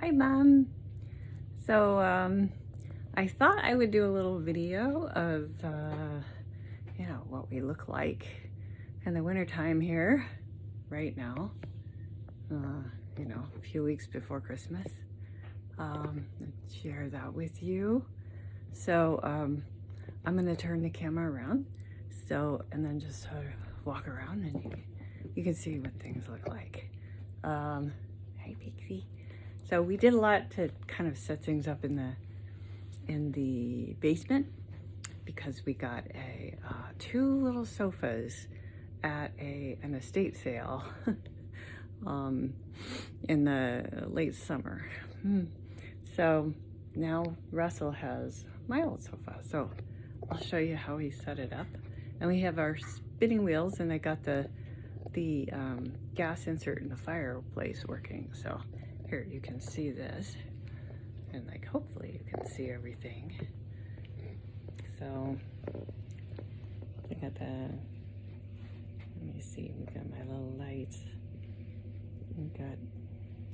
Hi, Mom. So, I thought I would do a little video of, what we look like in the wintertime here right now, a few weeks before Christmas. And share that with you. So, I'm going to turn the camera around. And then just sort of walk around and you can see what things look like. Hi, Pixie. So we did a lot to kind of set things up in the basement because we got two little sofas at an estate sale in the late summer. So now Russell has my old sofa. So I'll show you how he set it up. And we have our spinning wheels, and I got the gas insert in the fireplace working. So here you can see this, and hopefully you can see everything. So I got let me see, we got my little lights. We've got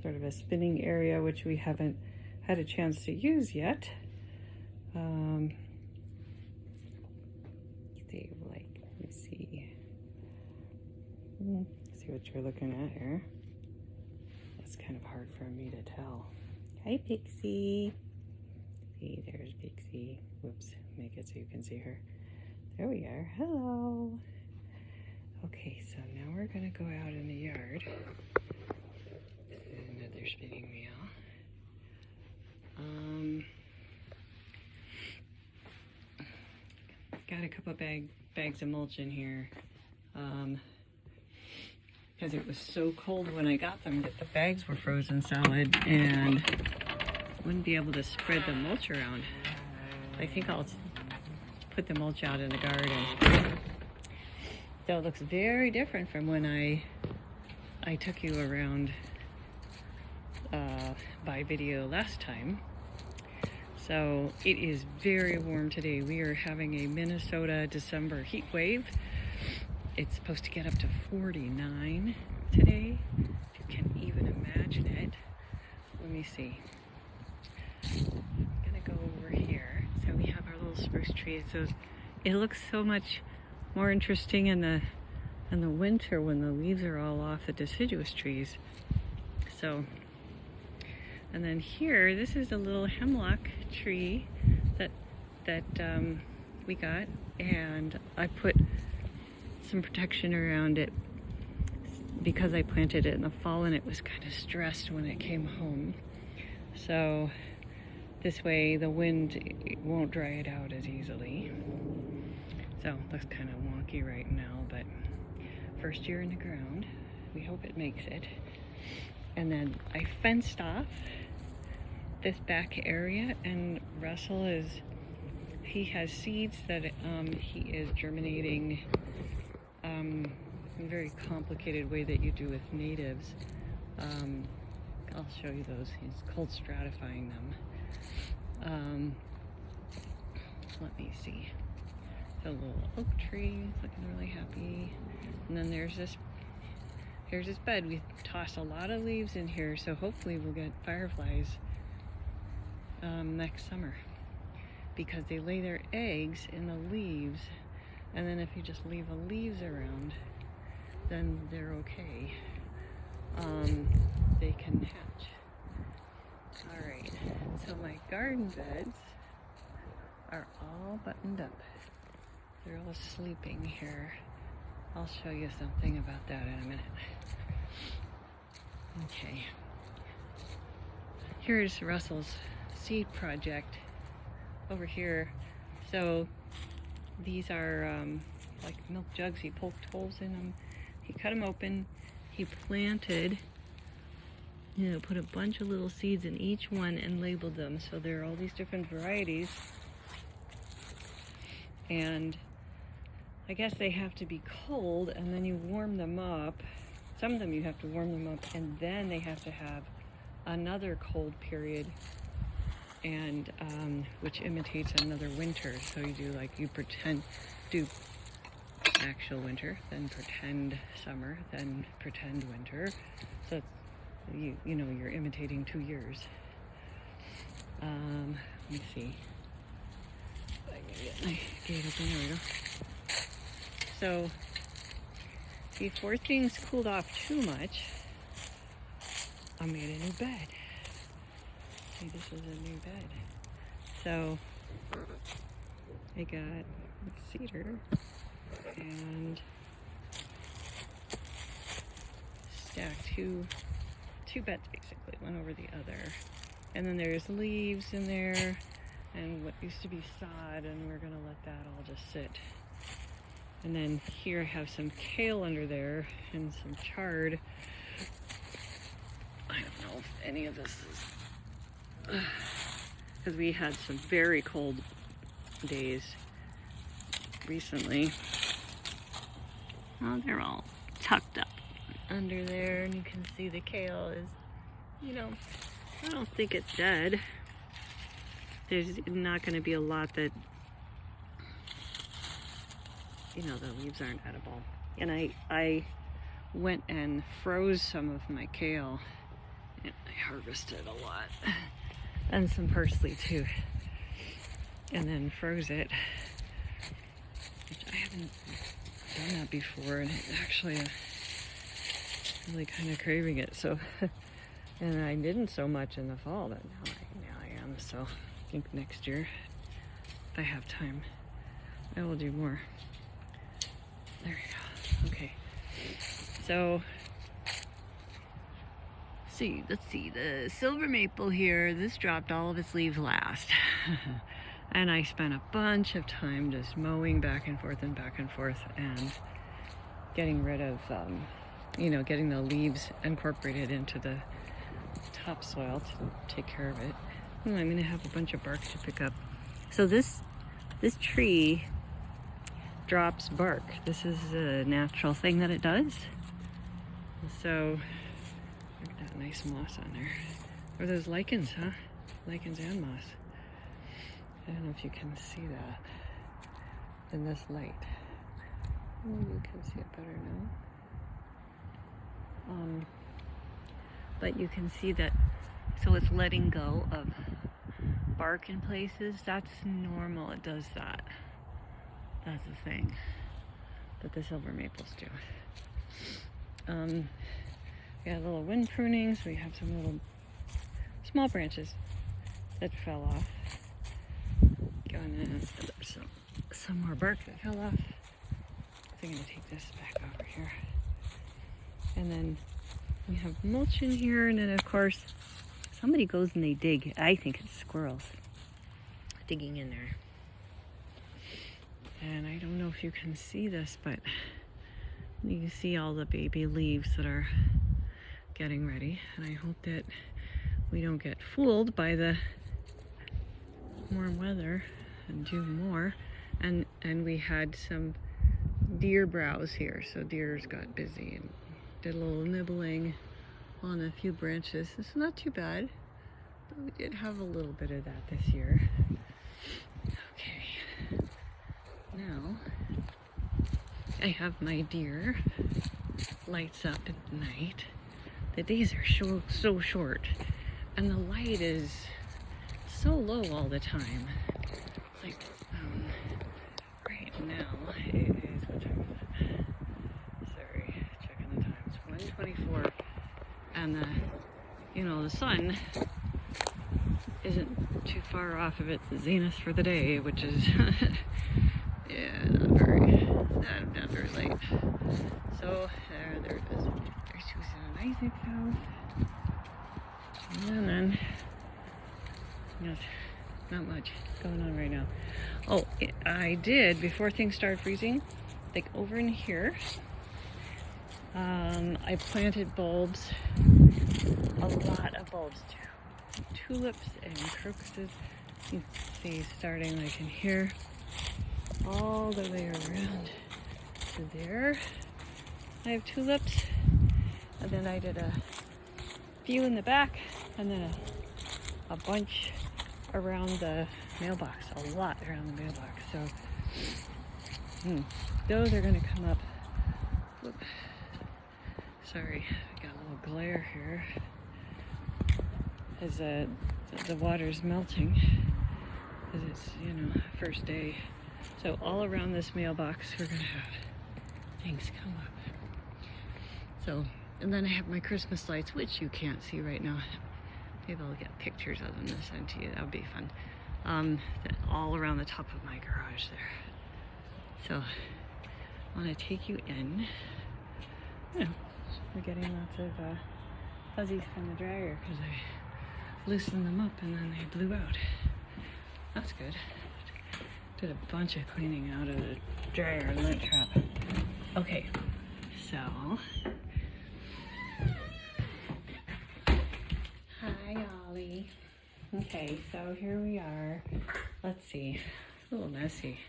sort of a spinning area which we haven't had a chance to use yet. See what you're looking at here. It's kind of hard for me to tell. Hi, Pixie. See, there's Pixie. Whoops, make it so you can see her. There we are. Hello. Okay, so now we're gonna go out in the yard. Another spinning wheel. Got a couple bags of mulch in here. Because it was so cold when I got them that the bags were frozen solid and wouldn't be able to spread the mulch around. I think I'll put the mulch out in the garden. So it looks very different from when I took you around by video last time. So it is very warm today. We are having a Minnesota December heat wave. It's supposed to get up to 49 today, if you can even imagine it. Let me see. I'm gonna go over here. So we have our little spruce trees. So it looks so much more interesting in the winter when the leaves are all off the deciduous trees. So, and then here, this is a little hemlock tree that we got, and I put some protection around it because I planted it in the fall and it was kind of stressed when it came home. So this way the wind won't dry it out as easily. So it looks kind of wonky right now, but first year in the ground, we hope it makes it. And then I fenced off this back area, and Russell he has seeds that he is germinating in a very complicated way that you do with natives. I'll show you those. He's cold stratifying them. Let me see. The little oak tree is looking really happy. And then here's this bed. We tossed a lot of leaves in here, so hopefully we'll get fireflies next summer, because they lay their eggs in the leaves, and then if you just leave the leaves around, then they're okay. They can hatch. Alright, so my garden beds are all buttoned up. They're all sleeping here. I'll show you something about that in a minute. Okay. Here's Russell's seed project over here. So these are like milk jugs. He poked holes in them. He cut them open. He planted, put a bunch of little seeds in each one and labeled them. So there are all these different varieties. And I guess they have to be cold, and then you warm them up. Some of them you have to warm them up, and then they have to have another cold period, and which imitates another winter. So you do actual winter, then pretend summer, then pretend winter. So you know, you're imitating 2 years. Let me see. I can get my gate open. There we go. So before things cooled off too much, I made a new bed. See, this is a new bed. So I got cedar and stacked two beds basically, one over the other. And then there's leaves in there and what used to be sod, and we're gonna let that all just sit. And then here I have some kale under there and some chard. I don't know if any of this is, because we had some very cold days recently. Oh, they're all tucked up under there, and you can see the kale is, you know, I don't think it's dead. There's not going to be a lot that, you know, the leaves aren't edible. And I went and froze some of my kale, and I harvested a lot, and some parsley too, and then froze it, which I haven't done that before, and it's actually really kind of craving it. So, and I didn't so much in the fall, but now I am. So I think next year, if I have time, I will do more. There we go. Okay. So, let's see, the silver maple here, this dropped all of its leaves last. And I spent a bunch of time just mowing back and forth and getting rid of, you know, getting the leaves incorporated into the topsoil to take care of it. And I'm gonna have a bunch of bark to pick up. So this tree drops bark. This is a natural thing that it does. So look at that nice moss on there. Or those lichens, huh? Lichens and moss. I don't know if you can see that in this light. Oh, you can see it better now. But you can see that, so it's letting go of bark in places. That's normal, it does that. That's the thing that the silver maples do. We got little wind prunings. We have some little small branches that fell off. There's some more bark that fell off. So I'm gonna take this back over here. And then we have mulch in here, and then of course somebody goes and they dig. I think it's squirrels digging in there. And I don't know if you can see this, but you can see all the baby leaves that are getting ready. And I hope that we don't get fooled by the warm weather and do more. And we had some deer browse here, so deers got busy and did a little nibbling on a few branches. It's not too bad, but we did have a little bit of that this year. Okay, now I have my deer lights up at night. The days are so short, and the light is so low all the time. It's like right now it is, what time is it? Sorry, checking the time. It's 1:24, and the sun isn't too far off of its zenith for the day, which is yeah, not very late. So there it is. There's Susan and Isaac's house, and then not much going on right now. Oh, I did, before things started freezing, like over in here, I planted bulbs, a lot of bulbs, tulips and crocuses. You can see starting like in here, all the way around to there. I have tulips, and then I did a few in the back, and then a bunch around the mailbox, a lot around the mailbox. So those are going to come up. Whoop. Sorry, I got a little little glare here as the water's melting, because it's, you know, first day. So all around this mailbox we're gonna have things come up. So, and then I have my Christmas lights, which you can't see right now. Maybe I'll get pictures of them to send to you. That would be fun. All around the top of my garage there. So I want to take you in. You know, we're getting lots of fuzzies from the dryer because I loosened them up and then they blew out. That's good. Did a bunch of cleaning out of the dryer and lint trap. Okay, so hi Ollie. Okay, so here we are. Let's see, a little messy.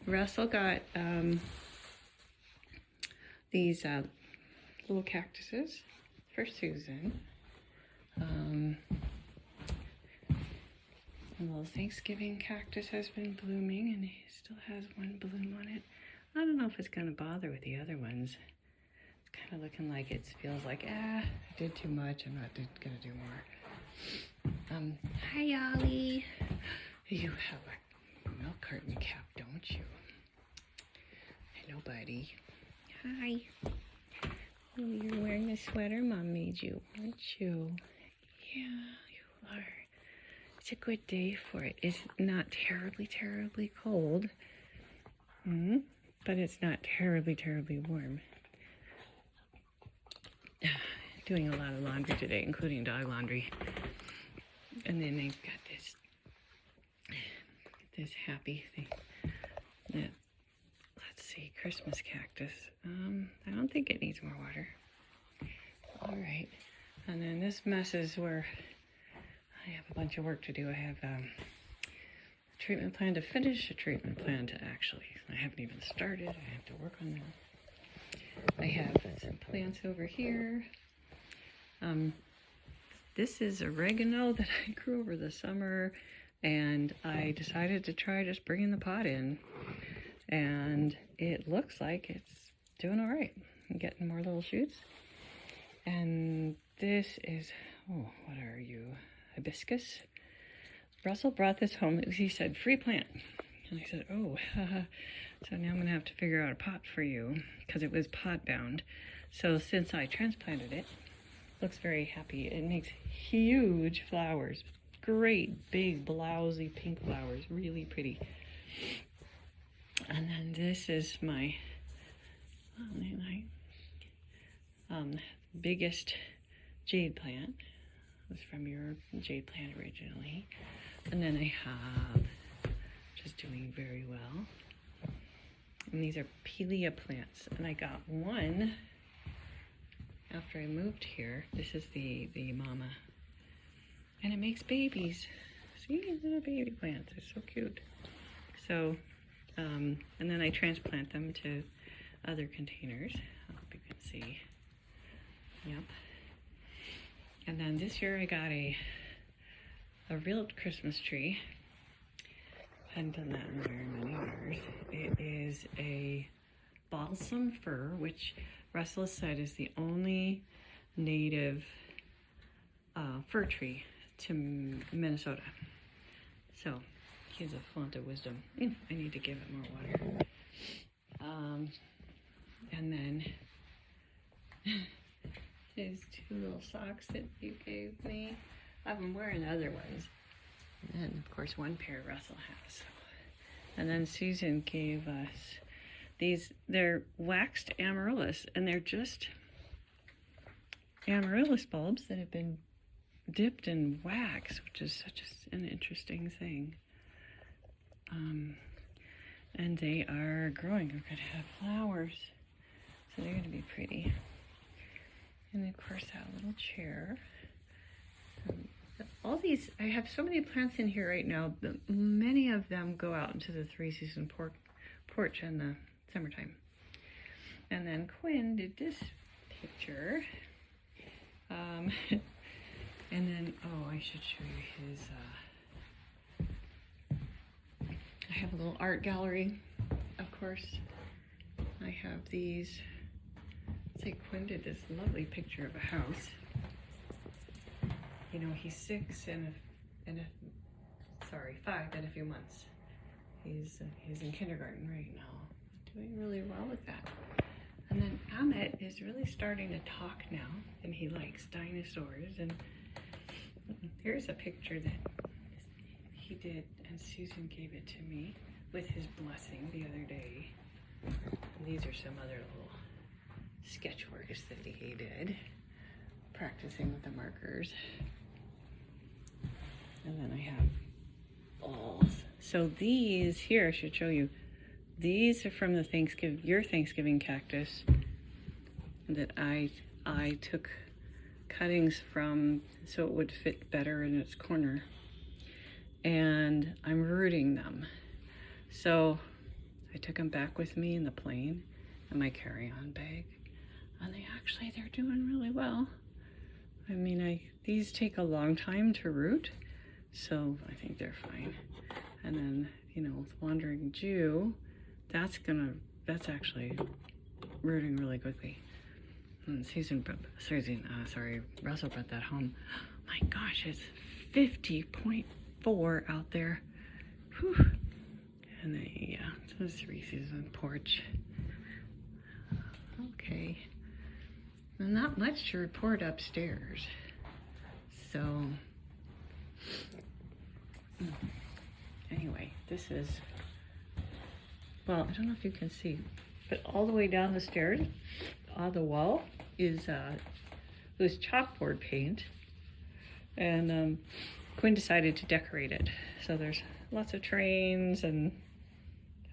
Russell got these little cactuses for Susan. A little Thanksgiving cactus has been blooming and he still has one bloom on it. I don't know if it's gonna bother with the other ones. It's kind of looking like it feels like, I did too much, I'm not gonna do more. Hi Ollie. You have a milk carton cap, don't you? Hello buddy. Hi. Oh, you're wearing a sweater Mom made you, aren't you? Yeah, you are. It's a good day for it. It's not terribly cold, but it's not terribly warm. Doing a lot of laundry today, including dog laundry. And then they've got this happy thing. That, let's see, Christmas cactus. I don't think it needs more water. All right. And then this mess is where I have a bunch of work to do. I have a treatment plan to finish, a treatment plan to actually, I haven't even started. I have to work on that. I have some plants over here. This is oregano that I grew over the summer, and I decided to try just bringing the pot in, and it looks like it's doing all right. I'm getting more little shoots. And this is, oh, what are you? Hibiscus. Russell brought this home. He said, free plant. And I said, oh, so now I'm going to have to figure out a pot for you because it was pot bound. So since I transplanted it, looks very happy. It makes huge flowers. Great, big, blousy pink flowers. Really pretty. And then this is my biggest jade plant. It was from your jade plant originally. And then I have, just doing very well. And these are Pelea plants. And I got one after I moved here. This is the mama. And it makes babies. See, little baby plants. They're so cute. So, and then I transplant them to other containers. I hope you can see. Yep. And then this year I got a real Christmas tree. Hadn't done that in very many years. It is a balsam fir, which Russell said is the only native fir tree to Minnesota. So he's a font of wisdom. I need to give it more water. And then these two little socks that you gave me. I've been wearing other ones. And then, of course, one pair Russell has. And then Susan gave us these. They're waxed amaryllis, and they're just amaryllis bulbs that have been dipped in wax, which is such an interesting thing. And they are growing. They're going to have flowers, so they're going to be pretty. And of course, that little chair. All these, I have so many plants in here right now, but many of them go out into the three-season porch in the summertime. And then Quinn did this picture. And then, oh, I should show you his, I have a little art gallery, of course. I have these say Quinn did this lovely picture of a house. You know, he's 5 in a few months. He's in kindergarten right now, doing really well with that. And then Amit is really starting to talk now, and he likes dinosaurs. And here's a picture that he did, and Susan gave it to me with his blessing the other day. And these are some other little sketch works that he did, practicing with the markers. And then I have balls. So these here, I should show you. These are from the your Thanksgiving cactus that I took cuttings from so it would fit better in its corner. And I'm rooting them. So I took them back with me in the plane in my carry-on bag. And they're doing really well. I mean, these take a long time to root, so I think they're fine. And then, you know, with Wandering Jew, that's actually rooting really quickly. And Russell brought that home. My gosh, it's 50.4 out there. Whew. And then, yeah, it's a 3-season porch. Okay. Not much to report upstairs. So, anyway, this is, well, I don't know if you can see, but all the way down the stairs, on the wall, is chalkboard paint. And Quinn decided to decorate it. So there's lots of trains and,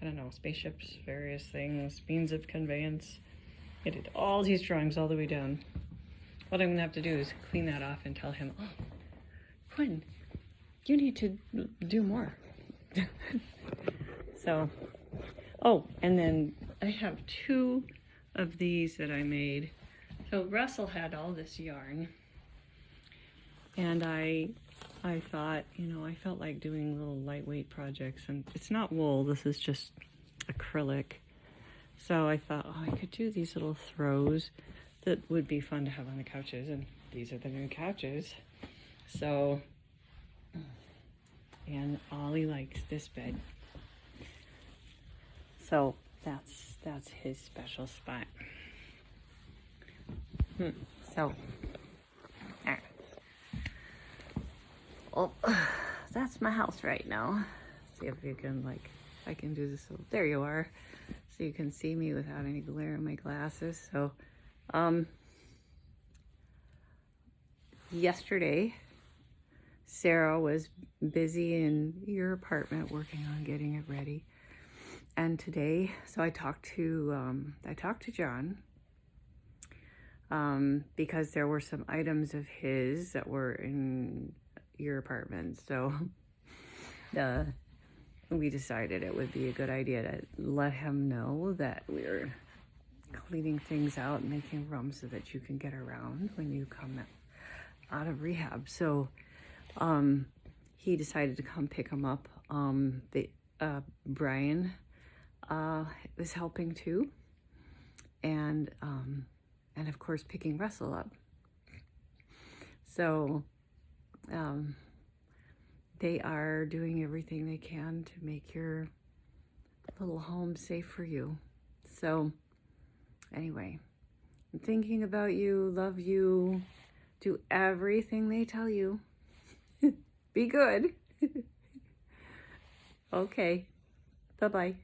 I don't know, spaceships, various things, means of conveyance. I did all these drawings all the way down. What I'm gonna have to do is clean that off and tell him, oh, Quinn, you need to do more. So, oh, and then I have 2 of these that I made. So Russell had all this yarn, and I thought, you know, I felt like doing little lightweight projects, and it's not wool, this is just acrylic. So I thought, oh, I could do these little throws that would be fun to have on the couches, and these are the new couches. So, and Ollie likes this bed. So that's his special spot. So, alright. Oh, that's my house right now. See if you can, like, I can do this. There you are. So you can see me without any glare in my glasses. So, yesterday, Sarah was busy in your apartment working on getting it ready. And today, so I talked to John, because there were some items of his that were in your apartment. So, we decided it would be a good idea to let him know that we're cleaning things out and making room so that you can get around when you come out of rehab. So he decided to come pick him up. Brian was helping too, and of course picking Russell up. So they are doing everything they can to make your little home safe for you. So anyway, I'm thinking about you, love you, do everything they tell you. Be good. Okay, bye-bye.